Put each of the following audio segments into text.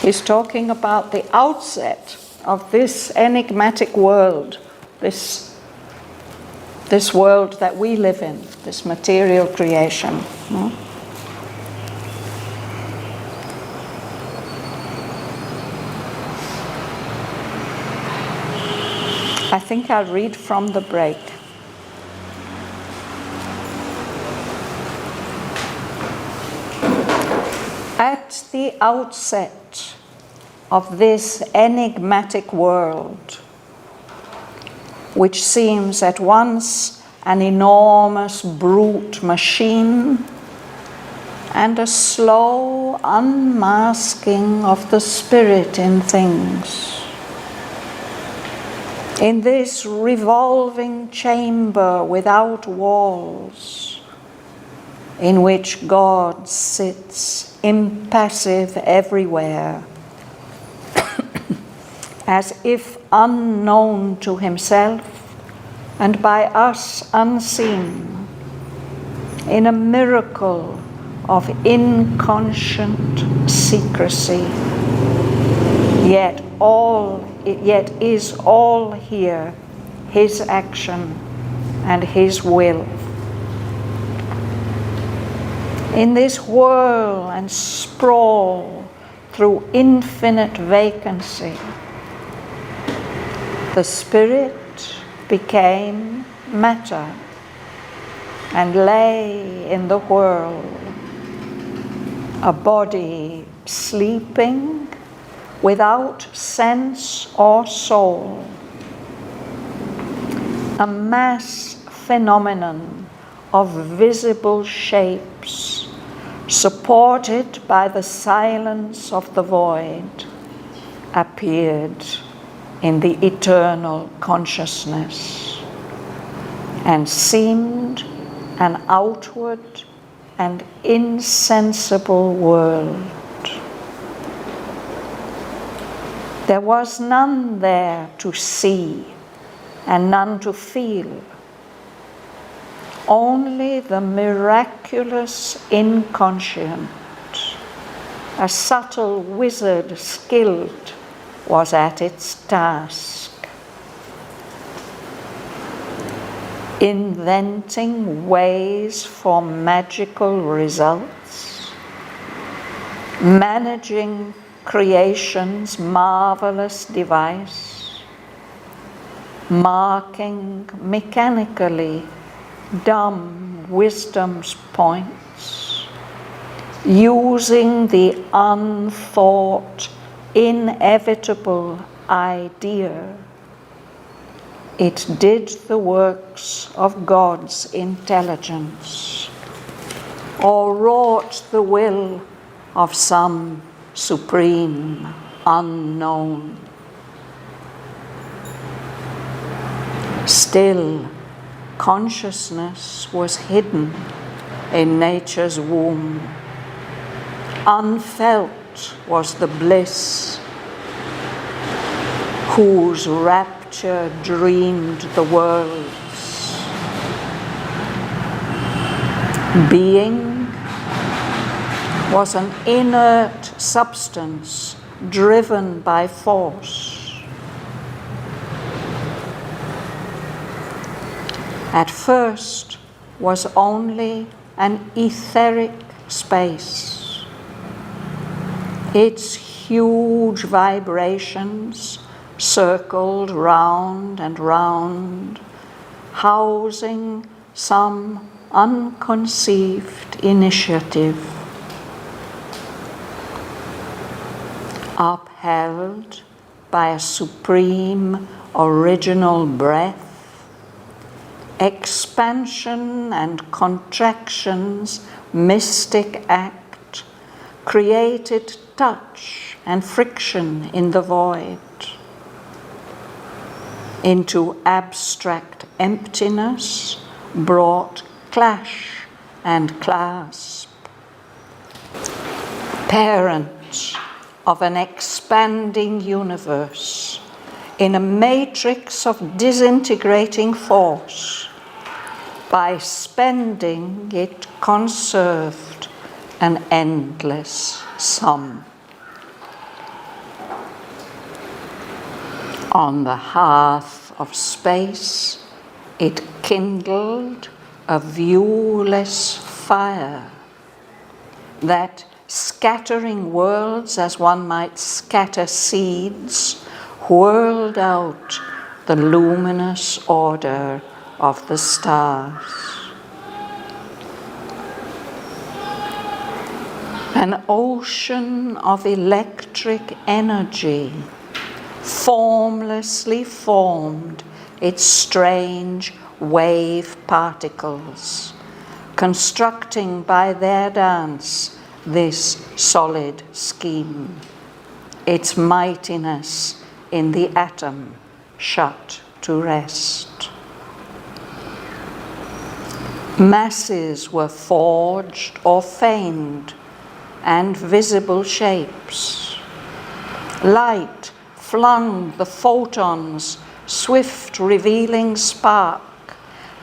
He's talking about the outset of this enigmatic world, this world that we live in, this material creation. I think I'll read from the break. At the outset of this enigmatic world, which seems at once an enormous brute machine and a slow unmasking of the spirit in things, in this revolving chamber without walls, in which God sits impassive everywhere, as if unknown to himself and by us unseen, in a miracle of inconscient secrecy, yet is all here his action and his will. In this whirl and sprawl through infinite vacancy, the spirit became matter and lay in the whirl, a body sleeping without sense or soul, a mass phenomenon of visible shapes, supported by the silence of the void, appeared in the eternal consciousness and seemed an outward and insensible world. There was none there to see and none to feel, only the miraculous inconscient, a subtle wizard skilled, was at its task, inventing ways for magical results, managing creation's marvelous device, marking mechanically dumb wisdom's points, using the unthought, inevitable idea. It did the works of God's intelligence, or wrought the will of some supreme unknown. Still, consciousness was hidden in nature's womb. Unfelt was the bliss whose rapture dreamed the worlds. Being was an inert substance driven by force. At first was only an etheric space. Its huge vibrations circled round and round, housing some unconceived initiative. Upheld by a supreme original breath, expansion and contraction's mystic act created touch and friction in the void. Into abstract emptiness brought clash and clasp. Parent of an expanding universe in a matrix of disintegrating force, by spending it conserved an endless sum. On the hearth of space, it kindled a viewless fire that, scattering worlds as one might scatter seeds, whirled out the luminous order of the stars. An ocean of electric energy formlessly formed its strange wave particles, constructing by their dance this solid scheme, its mightiness in the atom shut to rest. Masses were forged or feigned, and visible shapes. Light flung the photon's swift revealing spark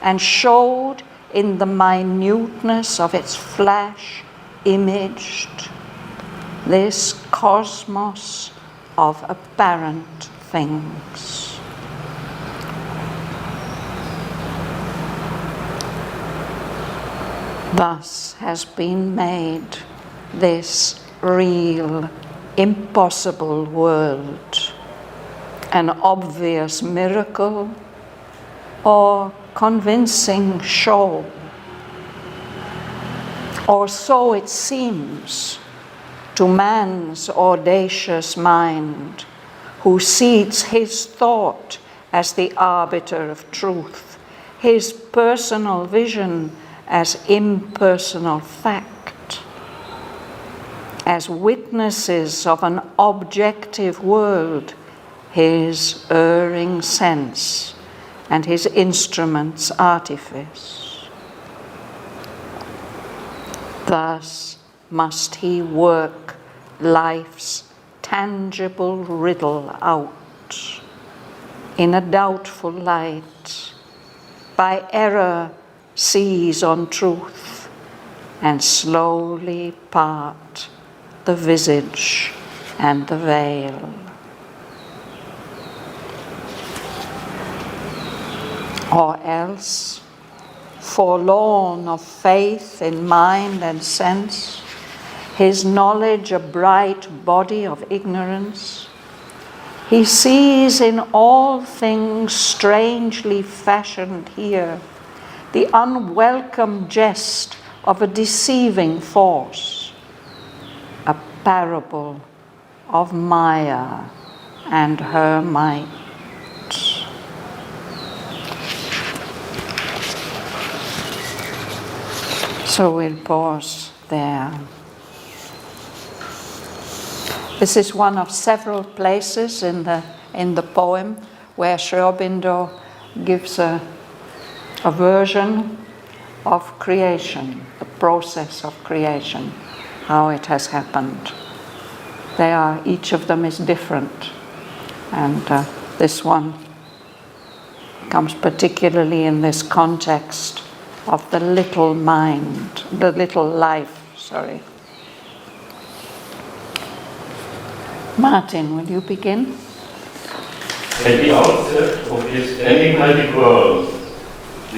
and showed in the minuteness of its flash imaged this cosmos of apparent things. Thus has been made this real, impossible world, an obvious miracle or convincing show. Or so it seems to man's audacious mind, who sees his thought as the arbiter of truth, his personal vision as impersonal fact, as witnesses of an objective world, his erring sense and his instrument's artifice. Thus must he work life's tangible riddle out in a doubtful light, by error seize on truth, and slowly part the visage and the veil. Or else, forlorn of faith in mind and sense, his knowledge a bright body of ignorance, he sees in all things strangely fashioned here the unwelcome jest of a deceiving force, a parable of Maya and her might. So we'll pause there. This is one of several places in the poem where Sri Aurobindo gives a version of creation, the process of creation, how it has happened. Each of them is different, and this one comes particularly in this context of the little mind, the little life, Martin, will you begin? At the outset of this enigmatic world,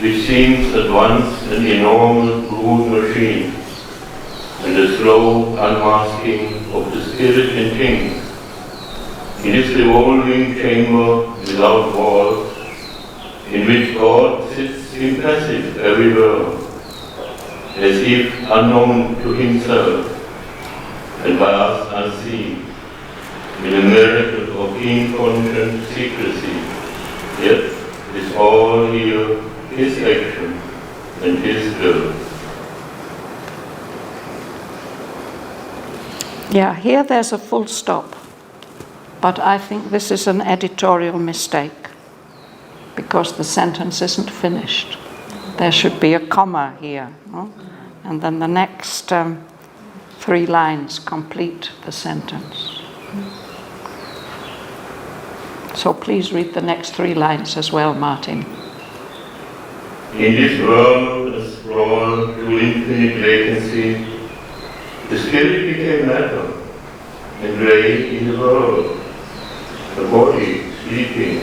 which seems at once an enormous brute machine and a slow unmasking of the spirit in things, in this revolving chamber without walls, in which God sits impassive everywhere, as if unknown to himself and by us unseen, in a miracle of inconscient secrecy, yet is all here his action and his will. Yeah, here there's a full stop, but I think this is an editorial mistake because the sentence isn't finished. There should be a comma here, no? And then the next 3 lines complete the sentence. So please read the next 3 lines as well, Martin. In this world, a sprawl to infinite vacancy, the spirit became matter and lay in the world, a body sleeping,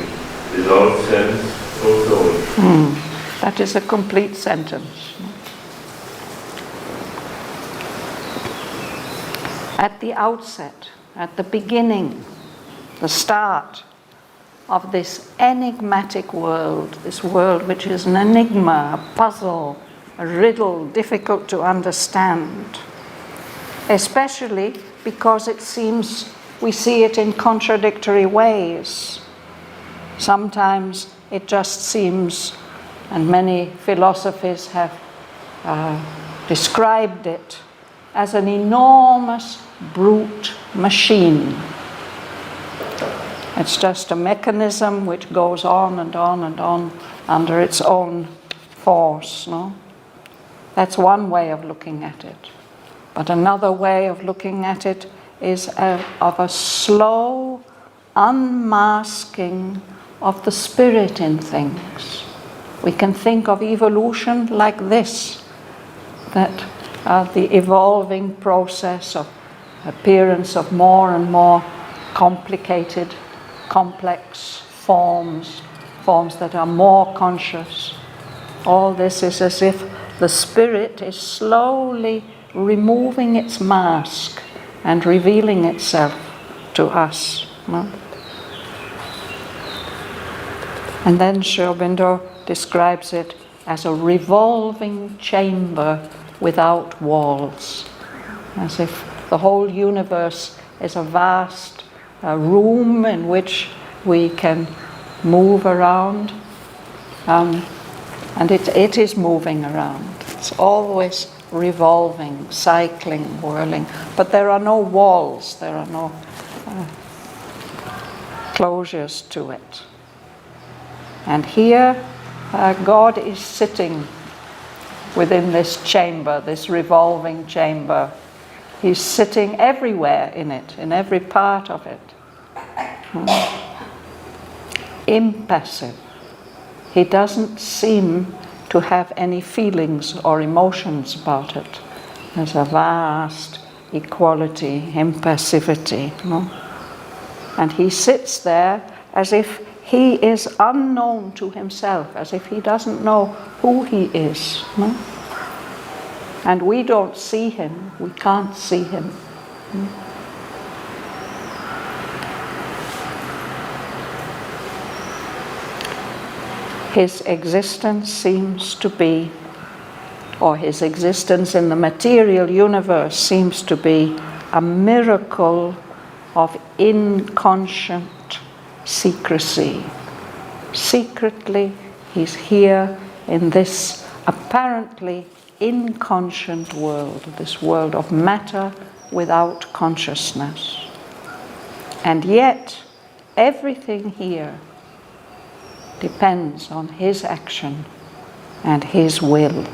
without sense or soul. That is a complete sentence. At the outset, at the beginning, the start of this enigmatic world, this world which is an enigma, a puzzle, a riddle, difficult to understand, especially because it seems we see it in contradictory ways. Sometimes it just seems, and many philosophies have described it as an enormous brute machine. It's just a mechanism which goes on and on and on under its own force, no? That's one way of looking at it. But another way of looking at it is of a slow unmasking of the spirit in things. We can think of evolution like this, that the evolving process of appearance of more and more complicated, complex forms that are more conscious. All this is as if the spirit is slowly removing its mask and revealing itself to us. No? And then Sri Aurobindo describes it as a revolving chamber without walls, as if the whole universe is a vast room in which we can move around, and it is moving around. It's always revolving, cycling, whirling, but there are no walls, there are no closures to it. And here God is sitting within this chamber, this revolving chamber. He's sitting everywhere in it, in every part of it. Impassive. He doesn't seem to have any feelings or emotions about it. There's a vast equality, impassivity. No? And he sits there as if he is unknown to himself, as if he doesn't know who he is. No? And we don't see him, we can't see him. His existence seems to be, or his existence in the material universe seems to be a miracle of inconscient secrecy. Secretly, he's here in this apparently inconscient world, this world of matter without consciousness. And yet, everything here depends on his action and his will.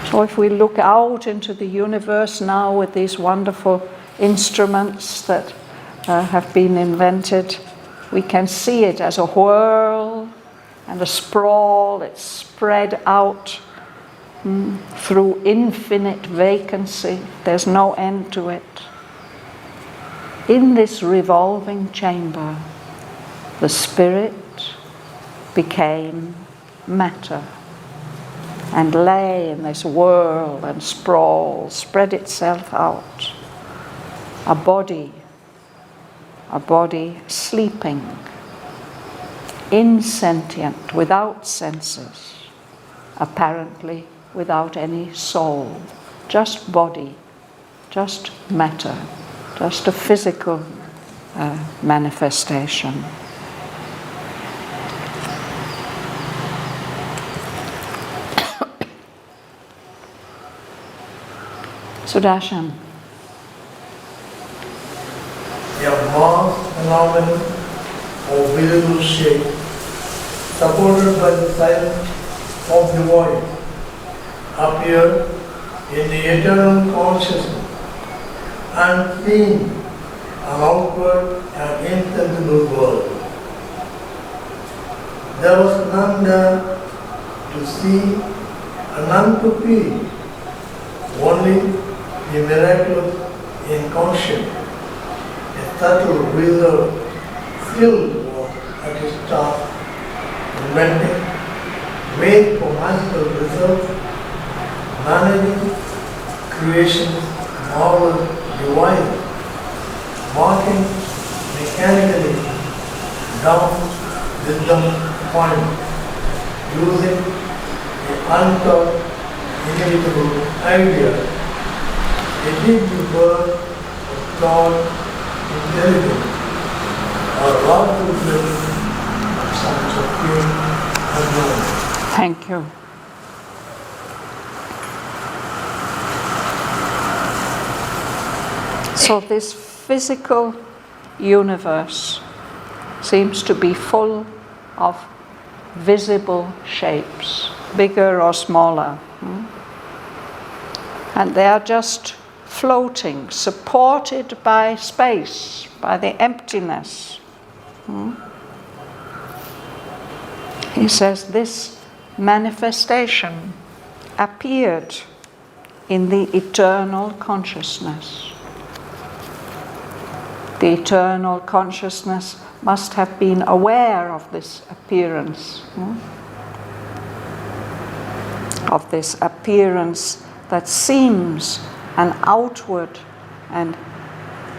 So if we look out into the universe now with these wonderful instruments that have been invented, we can see it as a whirl and a sprawl. It's spread out through infinite vacancy. There's no end to it. In this revolving chamber, the spirit became matter and lay in this whirl and sprawl, spread itself out. A body sleeping, insentient, without senses, apparently without any soul, just body, just matter, just a physical manifestation. Sudarshan. A mass phenomenon of visible shape, supported by the silence of the void, appeared in the eternal consciousness, unseen, an outward and insensible world. There was none there to see and none to feel, only the miraculous inconscient. subtle wizard still was at his task, inventing ways for magical results, managing creation's marvelous devices, marking mechanically down wisdom point, using the untaught, inevitable idea. A deep birth of thought, intelligence, or lawful blessing of some supreme unknown. Thank you. So this physical universe seems to be full of visible shapes, bigger or smaller. And they are just floating, supported by space, by the emptiness. He says this manifestation appeared in the eternal consciousness. The eternal consciousness must have been aware of this appearance, of this appearance that seems an outward and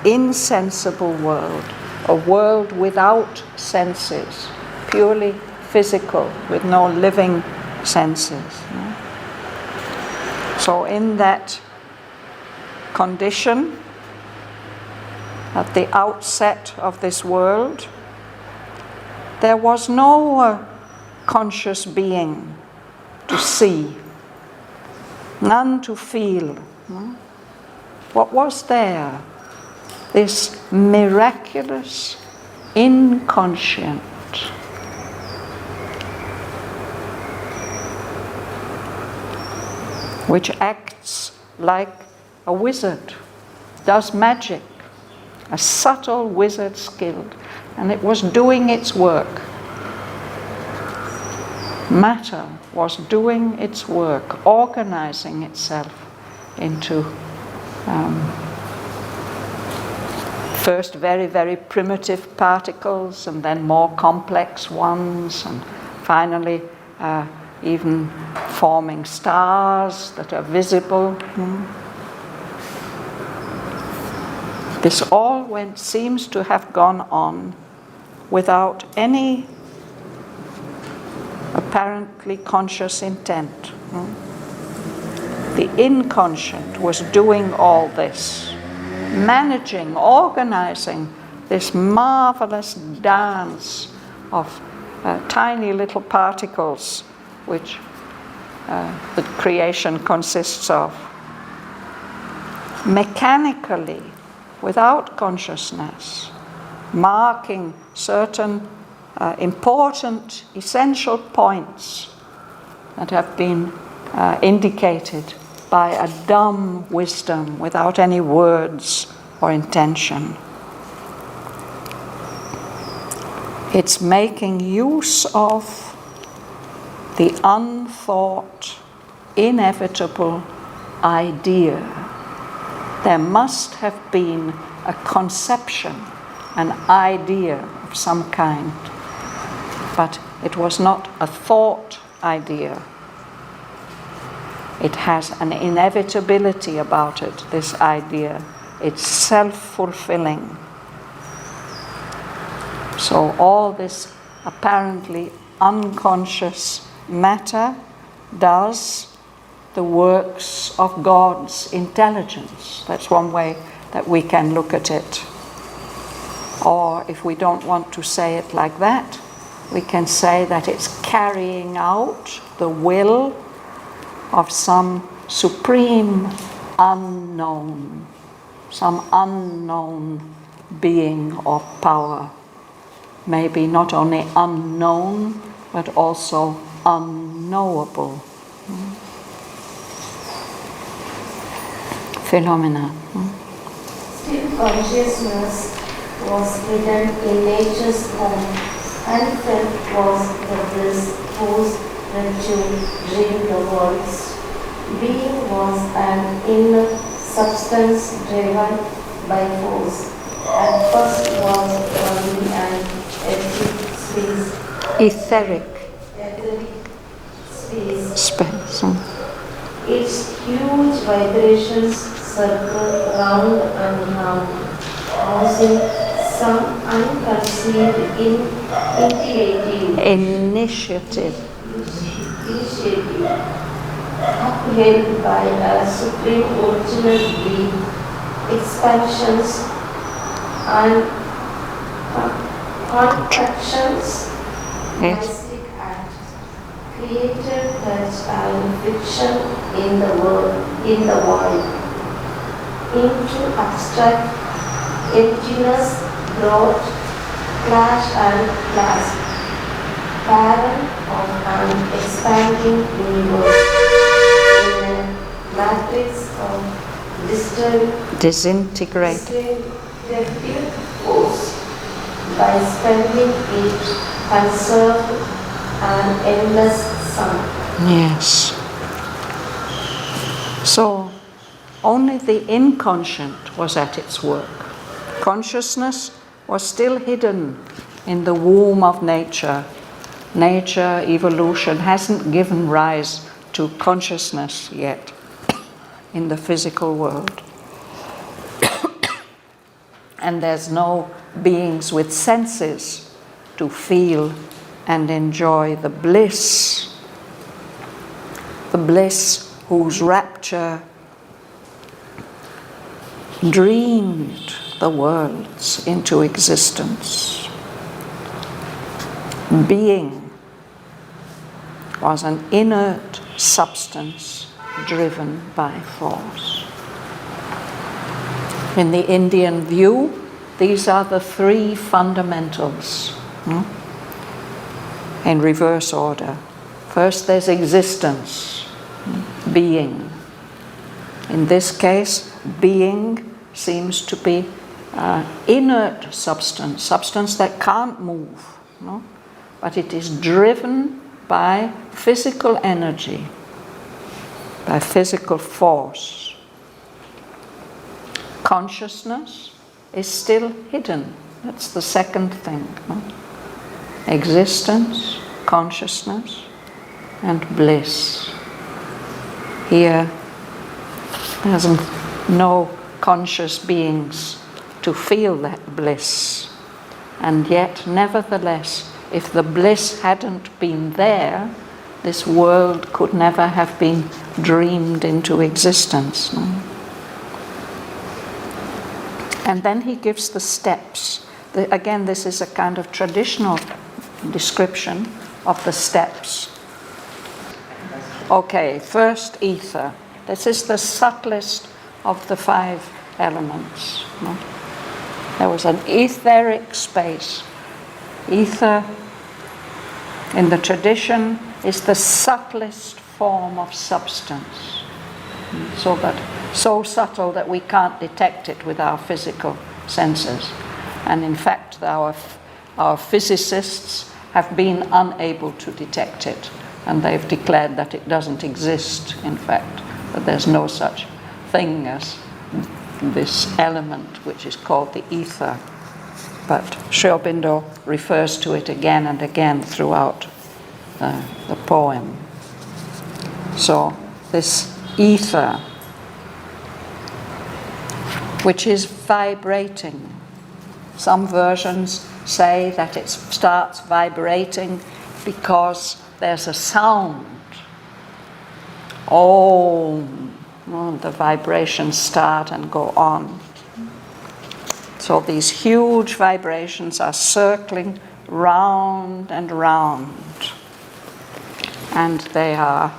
insensible world, a world without senses, purely physical, with no living senses. So in that condition, at the outset of this world, there was no conscious being to see, none to feel. What was there? This miraculous inconscient, which acts like a wizard, does magic, a subtle wizard skilled, and it was doing its work. Matter was doing its work, organizing itself into first very, very primitive particles, and then more complex ones, and finally even forming stars that are visible. This all seems to have gone on without any apparently conscious intent. The inconscient was doing all this, managing, organizing this marvelous dance of tiny little particles which the creation consists of. Mechanically, without consciousness, marking certain important, essential points that have been indicated by a dumb wisdom without any words or intention. It's making use of the unthought, inevitable idea. There must have been a conception, an idea of some kind, but it was not a thought idea. It has an inevitability about it, this idea. It's self-fulfilling. So all this apparently unconscious matter does the works of God's intelligence. That's one way that we can look at it. Or if we don't want to say it like that, we can say that it's carrying out the will of some supreme unknown, some unknown being or power. Maybe not only unknown, but also unknowable. Phenomena. Still consciousness was hidden in nature's home, and felt was the bliss whose virtue dreamed the worlds. Being was an inner substance driven by force, at first was only an etheric space. Space. Its huge vibrations circle round and round, causing some unconceived initiative upheld by a supreme original being, expansions and contractions, mystic acts, created touch and friction in the void, into abstract emptiness brought clash and clasp, parent of an expanding universe in a matrix of disintegrating force by spending it conserved an endless sun. Yes. So only the inconscient was at its work. Consciousness was still hidden in the womb of nature. Nature, evolution hasn't given rise to consciousness yet in the physical world. And there's no beings with senses to feel and enjoy the bliss whose rapture dreamed the worlds into existence. Being was an inert substance driven by force. In the Indian view, these are the three fundamentals in reverse order. First, there's existence, being. In this case, being seems to be inert substance that can't move, but it is driven by physical energy, by physical force. Consciousness is still hidden. That's the second thing. Existence, consciousness, and bliss. Here, there's no conscious beings to feel that bliss. And yet, nevertheless, if the bliss hadn't been there, this world could never have been dreamed into existence. And then he gives the steps. Again, this is a kind of traditional description of the steps. Okay, first ether. This is the subtlest of the five elements. There was an etheric space. Ether, in the tradition, is the subtlest form of substance. So subtle that we can't detect it with our physical senses. And in fact, our physicists have been unable to detect it. And they've declared that it doesn't exist, in fact, that there's no such thing as this element which is called the ether. But Sri Aurobindo refers to it again and again throughout the poem. So this ether, which is vibrating. Some versions say that it starts vibrating because there's a sound. The vibrations start and go on. So these huge vibrations are circling round and round. And they are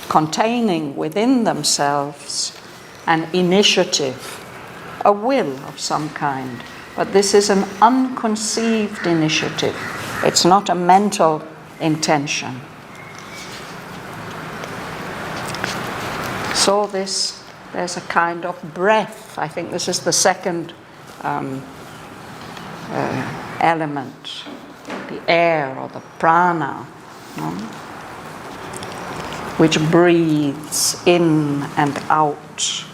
containing within themselves an initiative, a will of some kind. But this is an unconceived initiative. It's not a mental intention. So there's a kind of breath. I think this is the second element, the air or the prana, which breathes in and out.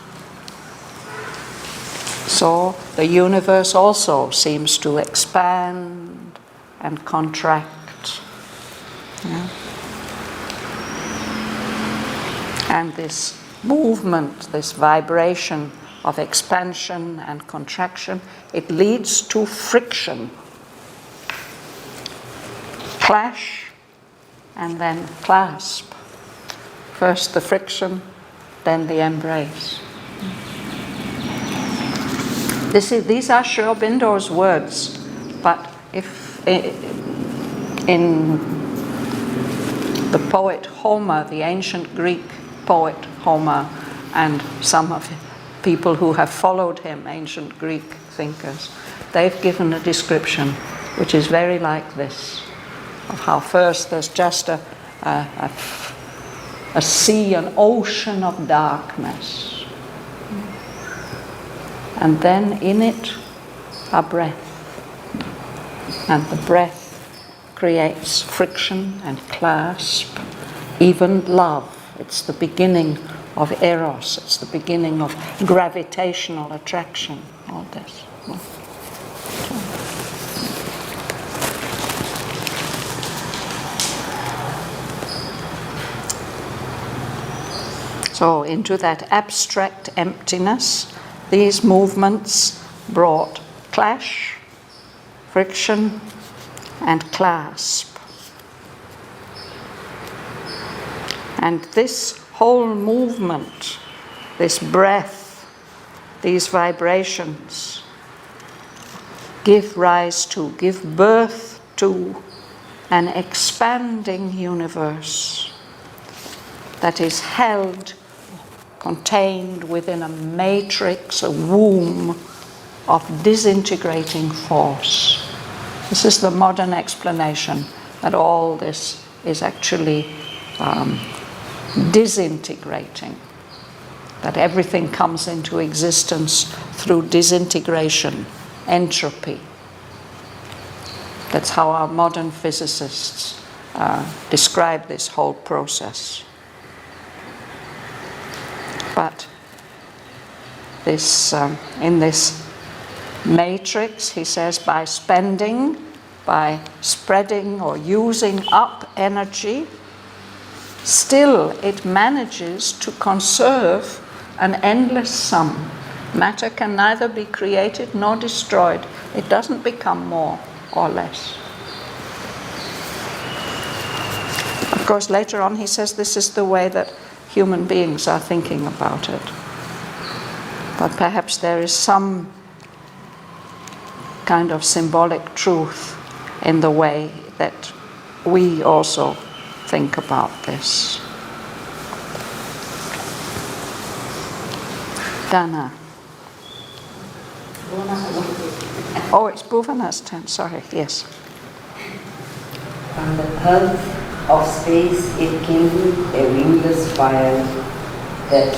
So the universe also seems to expand and contract. Yeah. And this movement, this vibration of expansion and contraction, it leads to friction. Clash and then clasp. First the friction, then the embrace. These are Sri Aurobindo's words, but if in the poet Homer, the ancient Greek poet Homer, and some of the people who have followed him, ancient Greek thinkers, they've given a description which is very like this, of how first there's just a sea, an ocean of darkness. And then in it, a breath. And the breath creates friction and clasp, even love. It's the beginning of eros, it's the beginning of gravitational attraction, all this. So into that abstract emptiness, these movements brought clash, friction, and clasp. And this whole movement, this breath, these vibrations, give birth to an expanding universe that is held, contained within a matrix, a womb of disintegrating force. This is the modern explanation that all this is actually disintegrating, that everything comes into existence through disintegration, entropy. That's how our modern physicists describe this whole process. But this, in this matrix, he says, by spreading or using up energy, still it manages to conserve an endless sum. Matter can neither be created nor destroyed. It doesn't become more or less. Of course, later on he says this is the way that human beings are thinking about it. But perhaps there is some kind of symbolic truth in the way that we also think about this. Dana. Oh, it's Bhuvana's turn, sorry, yes. From the earth of space it kindled a wingless fire that,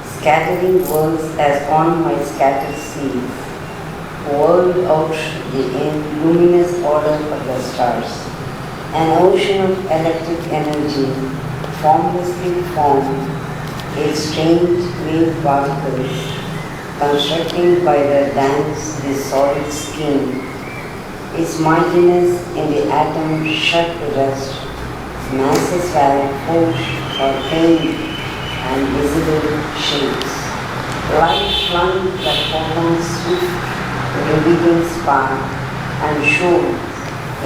scattering worlds as on my scattered seas, whirled out the luminous order of the stars. An ocean of electric energy, formlessly formed, its strange wave particles, constructing by the dance this solid scheme, its mightiness in the atom shut to rest, masses were forged or painted and visible shapes. Light flung the photons swift radiating spark and showed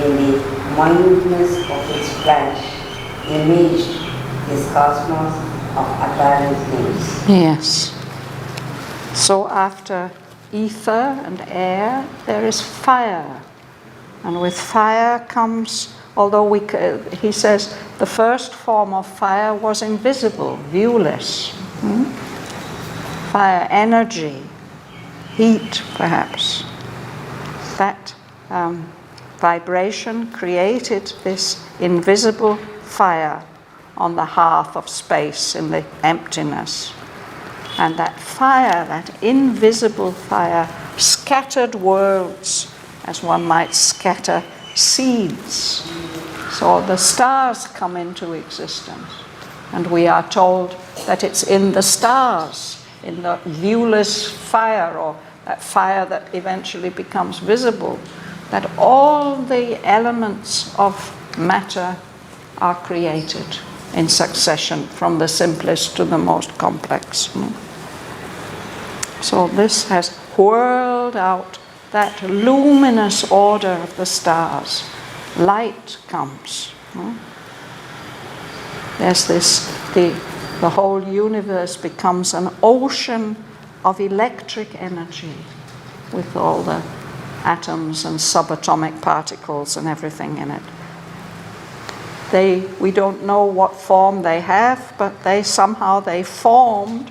in the minuteness of its flash, imaged this cosmos of apparent things. Yes. So after ether and air, there is fire. And with fire comes, although he says the first form of fire was invisible, viewless. Fire, energy, heat perhaps. That vibration created this invisible fire on the hearth of space in the emptiness. And that fire, that invisible fire, scattered worlds as one might scatter seeds. So the stars come into existence. And we are told that it's in the stars, in the viewless fire or that fire that eventually becomes visible, that all the elements of matter are created in succession from the simplest to the most complex. So this has whirled out that luminous order of the stars. Light comes. There's this, the whole universe becomes an ocean of electric energy with all the atoms and subatomic particles and everything in it. We don't know what form they have, but they formed,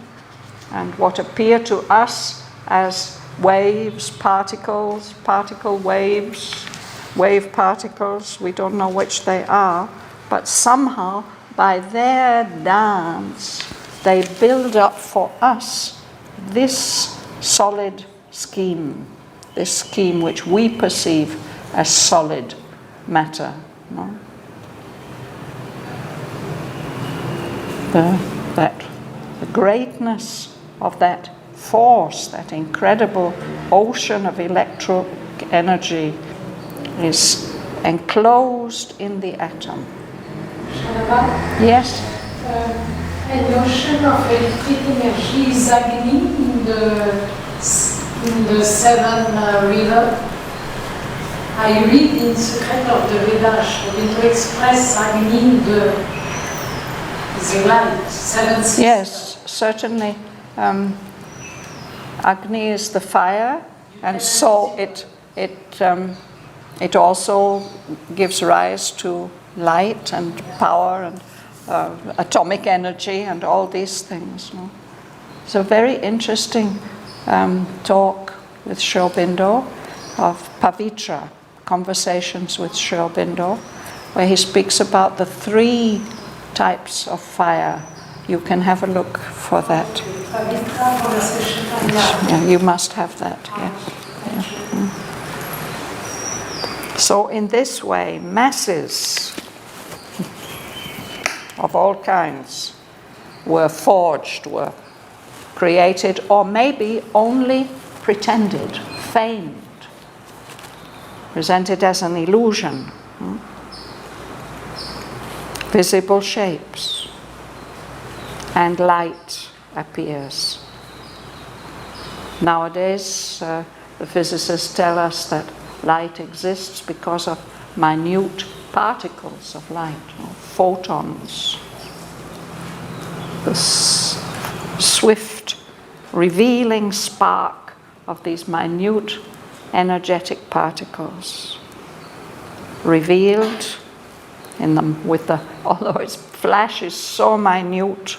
and what appear to us as waves, particles, particle waves, wave particles, we don't know which they are, but somehow by their dance they build up for us this solid scheme, this scheme which we perceive as solid matter. No? The greatness of that force, that incredible ocean of electric energy, is enclosed in the atom. Shraddhavan? Yes? An ocean of electric energy is Agni in the seven river. I read in Secret of the Vedas to express Agni in the light, seven sisters. Yes, certainly. Agni is the fire, and so it also gives rise to light and power and atomic energy and all these things. No? It's a very interesting talk with Sri Aurobindo of Pavitra, Conversations with Sri Aurobindo, where he speaks about the three types of fire. You can have a look for that. Yeah, you must have that. Yeah. So in this way, masses of all kinds were forged, were created, or maybe only pretended, feigned, presented as an illusion. Visible shapes, and light appears. Nowadays, the physicists tell us that light exists because of minute particles of light, photons. The swift, revealing spark of these minute energetic particles, revealed in them although its flash is so minute,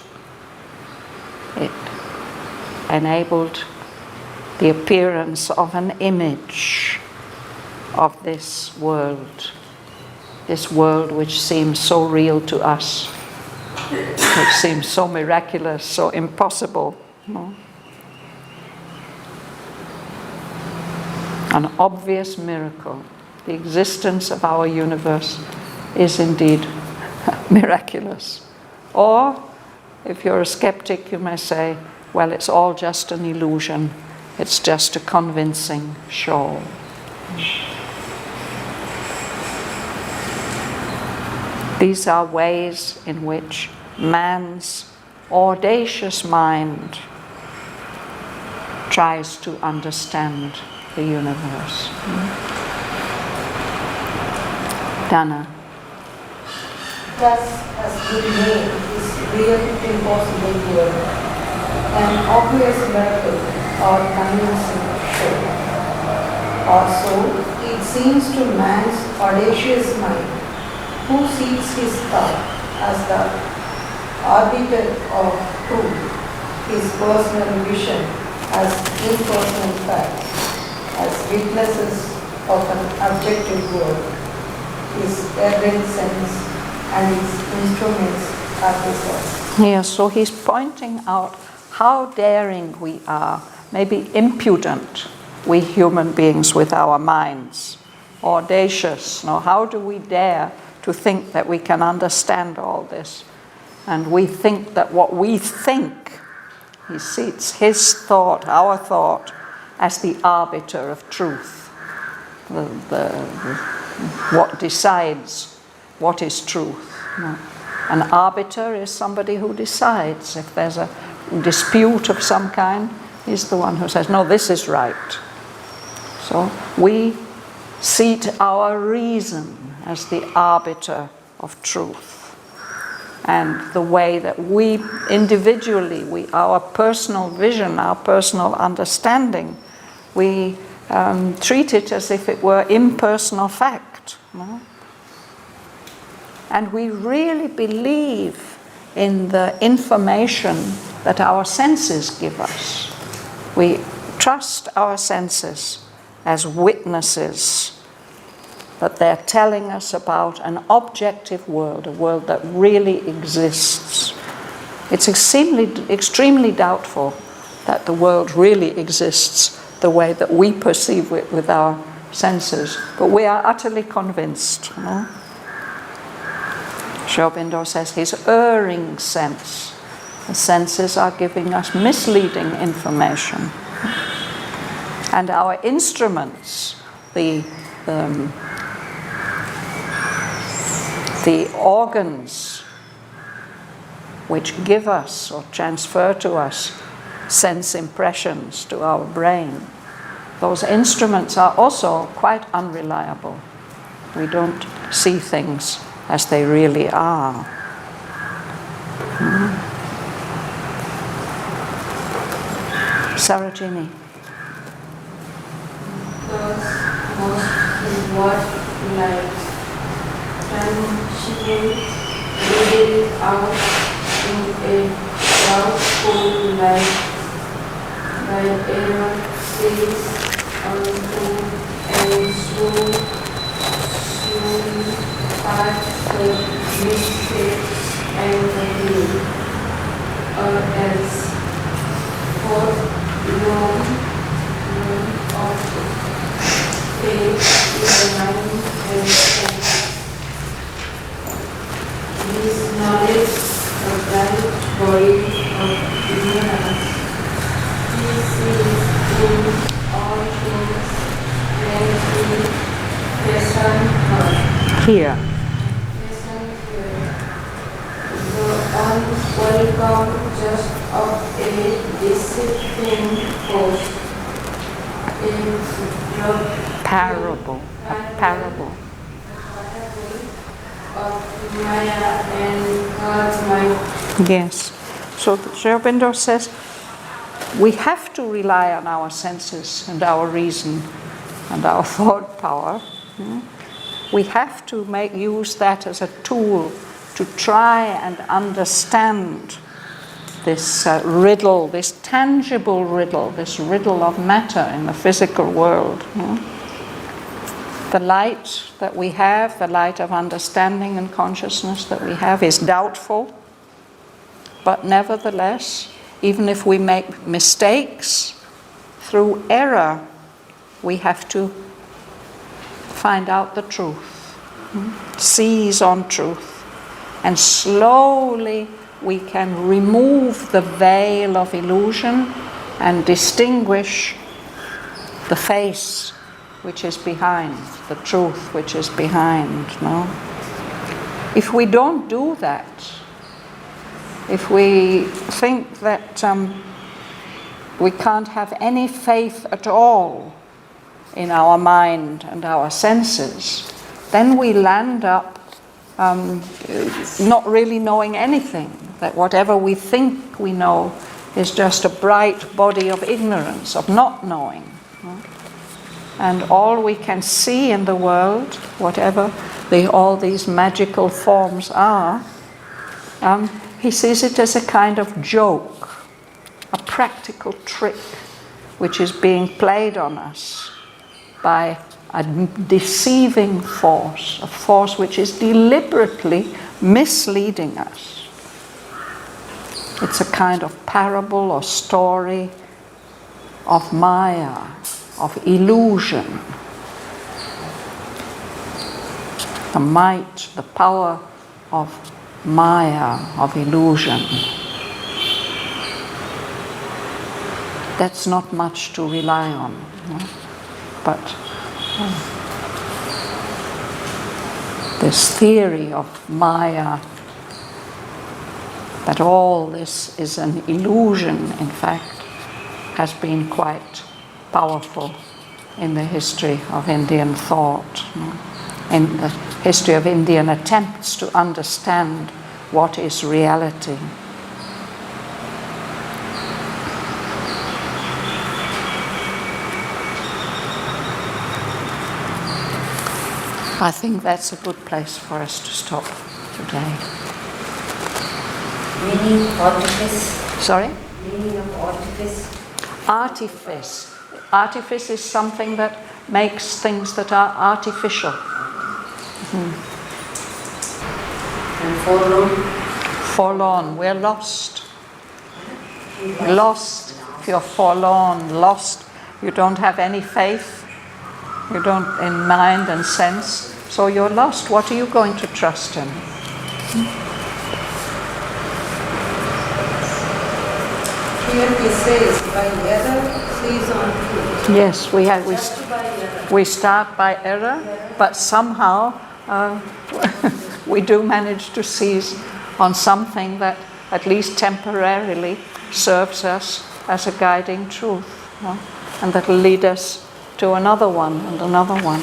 it enabled the appearance of an image of this world which seems so real to us, which seems so miraculous, so impossible. No? An obvious miracle. The existence of our universe is indeed miraculous. Or, if you're a skeptic, you may say, well, it's all just an illusion. It's just a convincing show. These are ways in which man's audacious mind tries to understand the universe. Dana. Thus, as good name is real impossible word, an obvious miracle or convincing show. Also, it seems to man's audacious mind, who seeks his thought as the arbiter of truth, his personal vision as impersonal fact, as witnesses of an objective world, his erring sense and its instruments are his own. Yeah, so he's pointing out how daring we are, maybe impudent, we human beings with our minds, audacious. Now, how do we dare to think that we can understand all this? And we think that what we think, he sees his thought, our thought, as the arbiter of truth, what decides what is truth. No. An arbiter is somebody who decides. If there's a dispute of some kind, he's the one who says, no, this is right. So we seat our reason as the arbiter of truth. And the way that we individually, our personal vision, our personal understanding, we treat it as if it were impersonal fact. No? And we really believe in the information that our senses give us. We trust our senses as witnesses that they're telling us about an objective world, a world that really exists. It's extremely doubtful that the world really exists the way that we perceive it with our senses, but we are utterly convinced. You know? Sri Aurobindo says his erring sense. The senses are giving us misleading information. And our instruments, the organs which give us or transfer to us sense impressions to our brain, those instruments are also quite unreliable. We don't see things as they really are. Sarojini. Thus, most is what light transient revealed out in a doubtful light by error says unto and soon past the mistakes and the will, or else for long of faith in the mind and sense. This knowledge, the bright body of ignorance, he sees in all things when he present her. Here. The unwelcome just of a disciplined force, a parable of Maya and God might. Yes. So Sri Aurobindo says we have to rely on our senses and our reason and our thought power. We have to use that as a tool to try and understand this riddle, this tangible riddle, this riddle of matter in the physical world. The light that we have, the light of understanding and consciousness that we have is doubtful, but nevertheless, even if we make mistakes, through error, we have to find out the truth, seize on truth, and slowly we can remove the veil of illusion and distinguish the face which is behind, the truth which is behind. No? If we don't do that, if we think that we can't have any faith at all in our mind and our senses, then we land up not really knowing anything, that whatever we think we know is just a bright body of ignorance, of not knowing. And all we can see in the world, whatever all these magical forms are, he sees it as a kind of joke, a practical trick which is being played on us by a deceiving force, a force which is deliberately misleading us. It's a kind of parable or story of Maya, of illusion. The might, the power of Maya, of illusion. that's not much to rely on. But this theory of Maya, that all this is an illusion, in fact, has been quite powerful in the history of Indian thought, in the history of Indian attempts to understand what is reality. I think that's a good place for us to stop today. Meaning artifice. Sorry? Meaning of artifice. Artifice. Artifice is something that makes things that are artificial. And forlorn. Forlorn. We're lost. Lost. If you're forlorn, lost, you don't have any faith. You don't in mind and sense. So you're lost. What are you going to trust in? Here he says, by error, seize on truth. Yes, we start by error, but somehow we do manage to seize on something that at least temporarily serves us as a guiding truth, and that will lead us to another one and another one.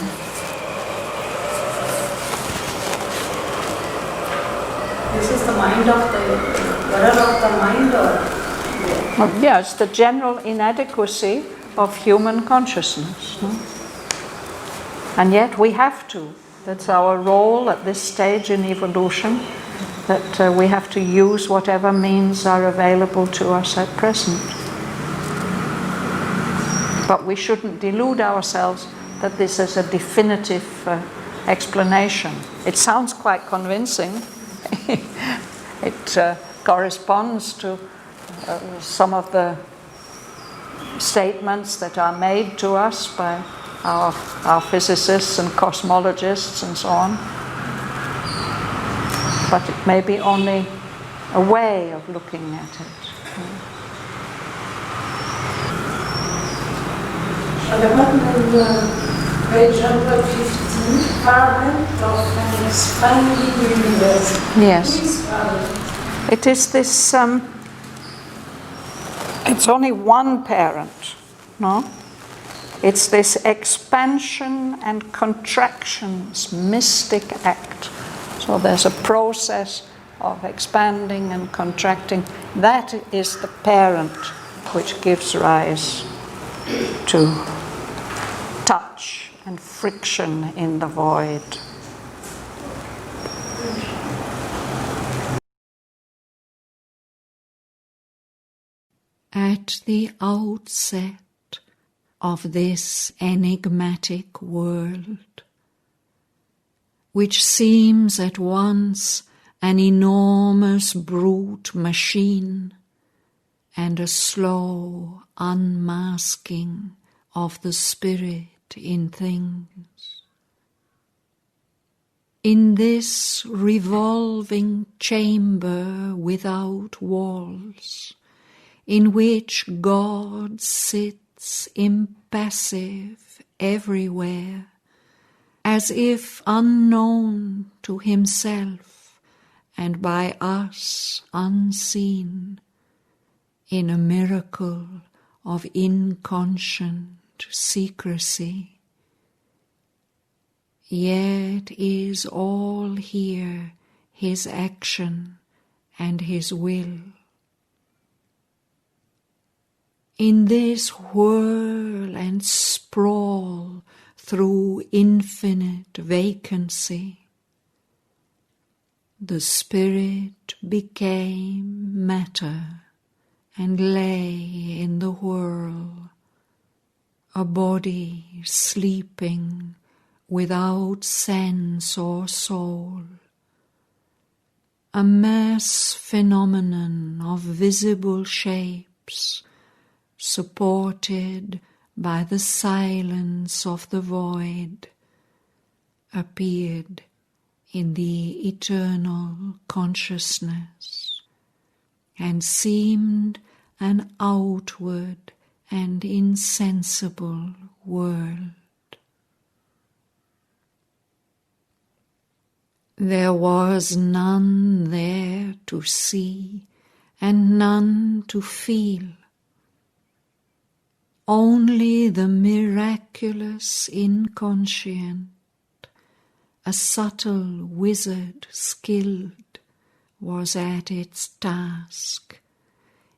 This is the mind of the error of the mind, or? Yeah, it's the general inadequacy of human consciousness. And yet we have to. That's our role at this stage in evolution, that we have to use whatever means are available to us at present. But we shouldn't delude ourselves that this is a definitive explanation. It sounds quite convincing. It corresponds to some of the statements that are made to us by our physicists and cosmologists and so on. But it may be only a way of looking at it. Shraddhavan, on page 115, parent of an expanding universe. Yes. Please, It is this, it's only one parent, no? It's this expansion and contractions mystic act. So there's a process of expanding and contracting. That is the parent which gives rise to touch and friction in the void. At the outset of this enigmatic world, which seems at once an enormous brute machine and a slow unmasking of the spirit in things. In this revolving chamber without walls, in which God sits impassive everywhere, as if unknown to himself and by us unseen, in a miracle of inconscient secrecy. Yet is all here his action and his will. In this whirl and sprawl through infinite vacancy, the spirit became matter and lay in the whirl, a body sleeping without sense or soul, a mass phenomenon of visible shapes, supported by the silence of the void, appeared in the eternal consciousness, and seemed an outward and insensible world. There was none there to see and none to feel, only the miraculous inconscient, a subtle wizard skilled, was at its task,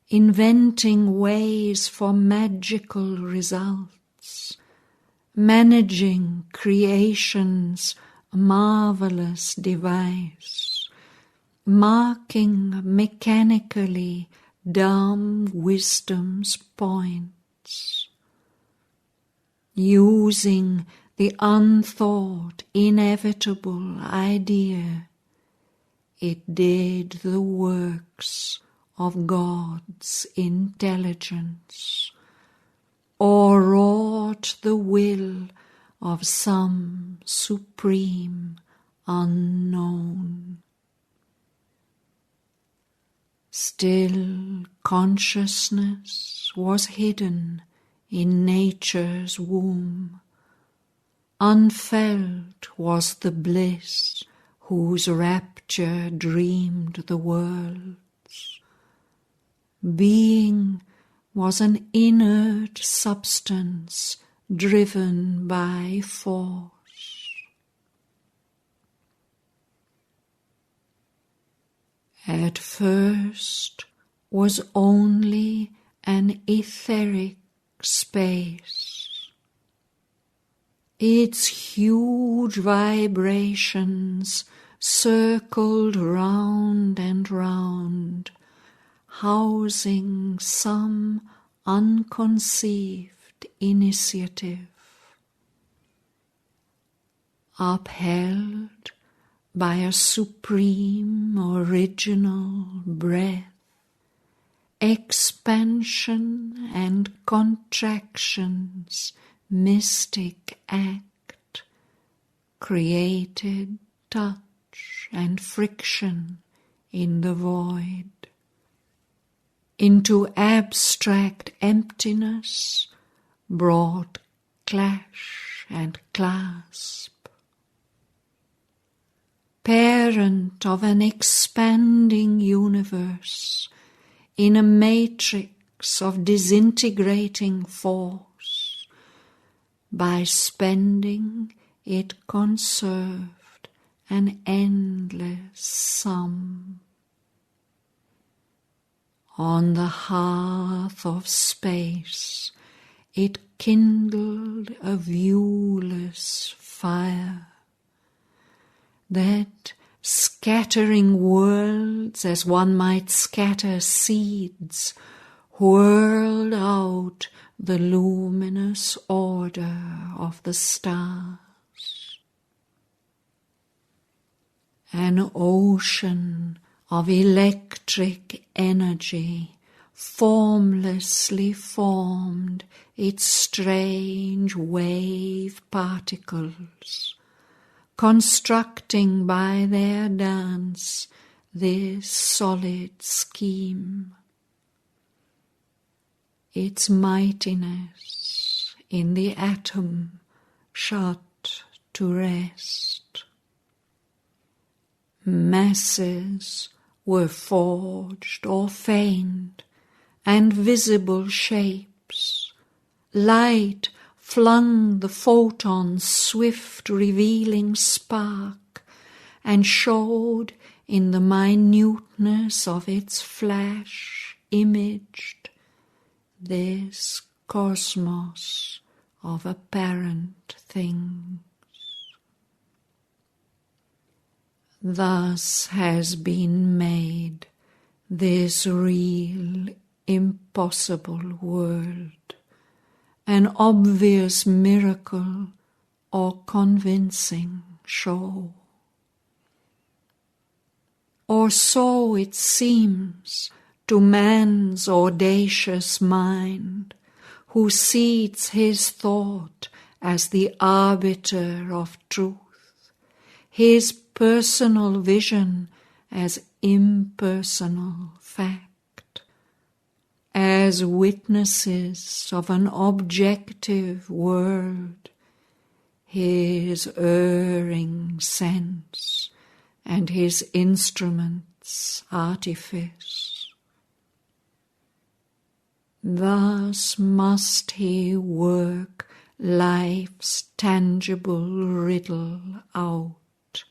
inventing ways for magical results, managing creation's marvelous device, marking mechanically dumb wisdom's points, using the unthought, inevitable idea. It did the works of God's intelligence, or wrought the will of some supreme unknown. Still consciousness was hidden in nature's womb. Unfelt was the bliss whose rapture dreamed the worlds. Being was an inert substance driven by force. At first was only an etheric space. Its huge vibrations circled round and round, housing some unconceived initiative. Upheld by a supreme original breath, expansion and contraction's mystic act created touch and friction in the void. Into abstract emptiness brought clash and clasp. Parent of an expanding universe in a matrix of disintegrating force, by spending it conserved an endless sum. On the hearth of space it kindled a viewless fire, that, scattering worlds as one might scatter seeds, whirled out the luminous order of the stars. An ocean of electric energy formlessly formed its strange wave particles, constructing by their dance this solid scheme. Its mightiness in the atom shut to rest. Masses were forged or feigned, and visible shapes. Light flung the photon's swift revealing spark, and showed in the minuteness of its flash imaged this cosmos of apparent things. Thus has been made this real, impossible world, an obvious miracle or convincing show. Or so it seems to man's audacious mind, who seats his thought as the arbiter of truth, his personal vision as impersonal fact. as witnesses of an objective world, his erring sense and his instruments' artifice. Thus must he work life's tangible riddle out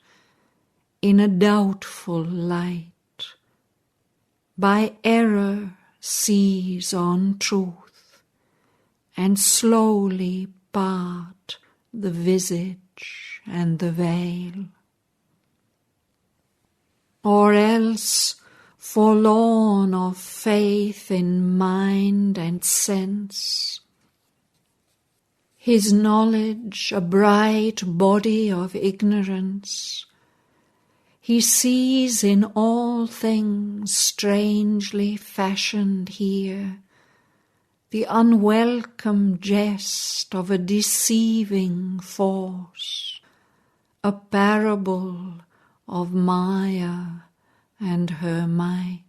in a doubtful light, by error seize on truth, and slowly part the visage and the veil. Or else, forlorn of faith in mind and sense, his knowledge a bright body of ignorance, he sees in all things strangely fashioned here the unwelcome jest of a deceiving force, a parable of Maya and her might.